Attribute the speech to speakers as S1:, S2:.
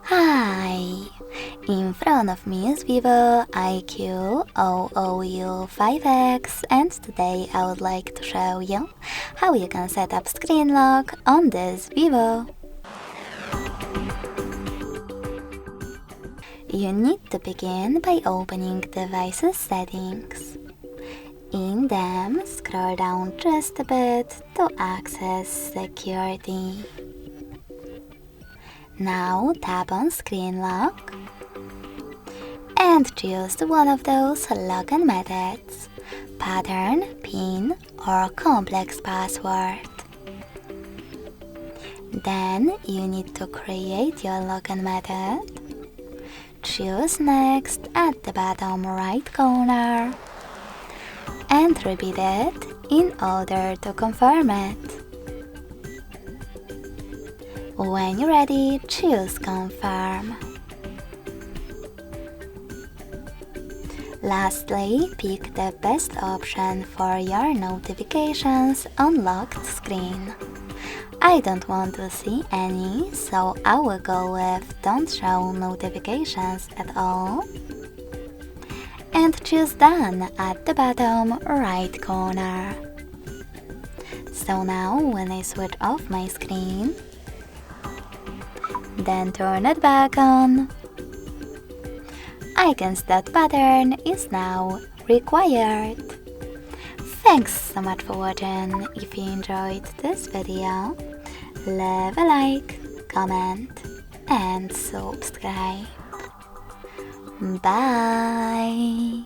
S1: Hi! In front of me is VIVO IQOO U5X, and today I would like to show you how you can set up screen lock on this VIVO. You need to begin by opening Devices Settings. In them, scroll down just a bit to access Security. Now tap on Screen Lock and choose one of those login methods: pattern, PIN, or complex password. Then you need to create your login method. Choose Next at the bottom right corner and repeat it in order to confirm it. When you're ready, choose Confirm. Lastly, pick the best option for your notifications on locked screen. I don't want to see any, so I will go with Don't Show Notifications at all. And choose Done at the bottom right corner. So now when I switch off my screen, then turn it back on, I can see that pattern is now required. Thanks so much for watching. If you enjoyed this video, leave a like, comment and subscribe. Bye!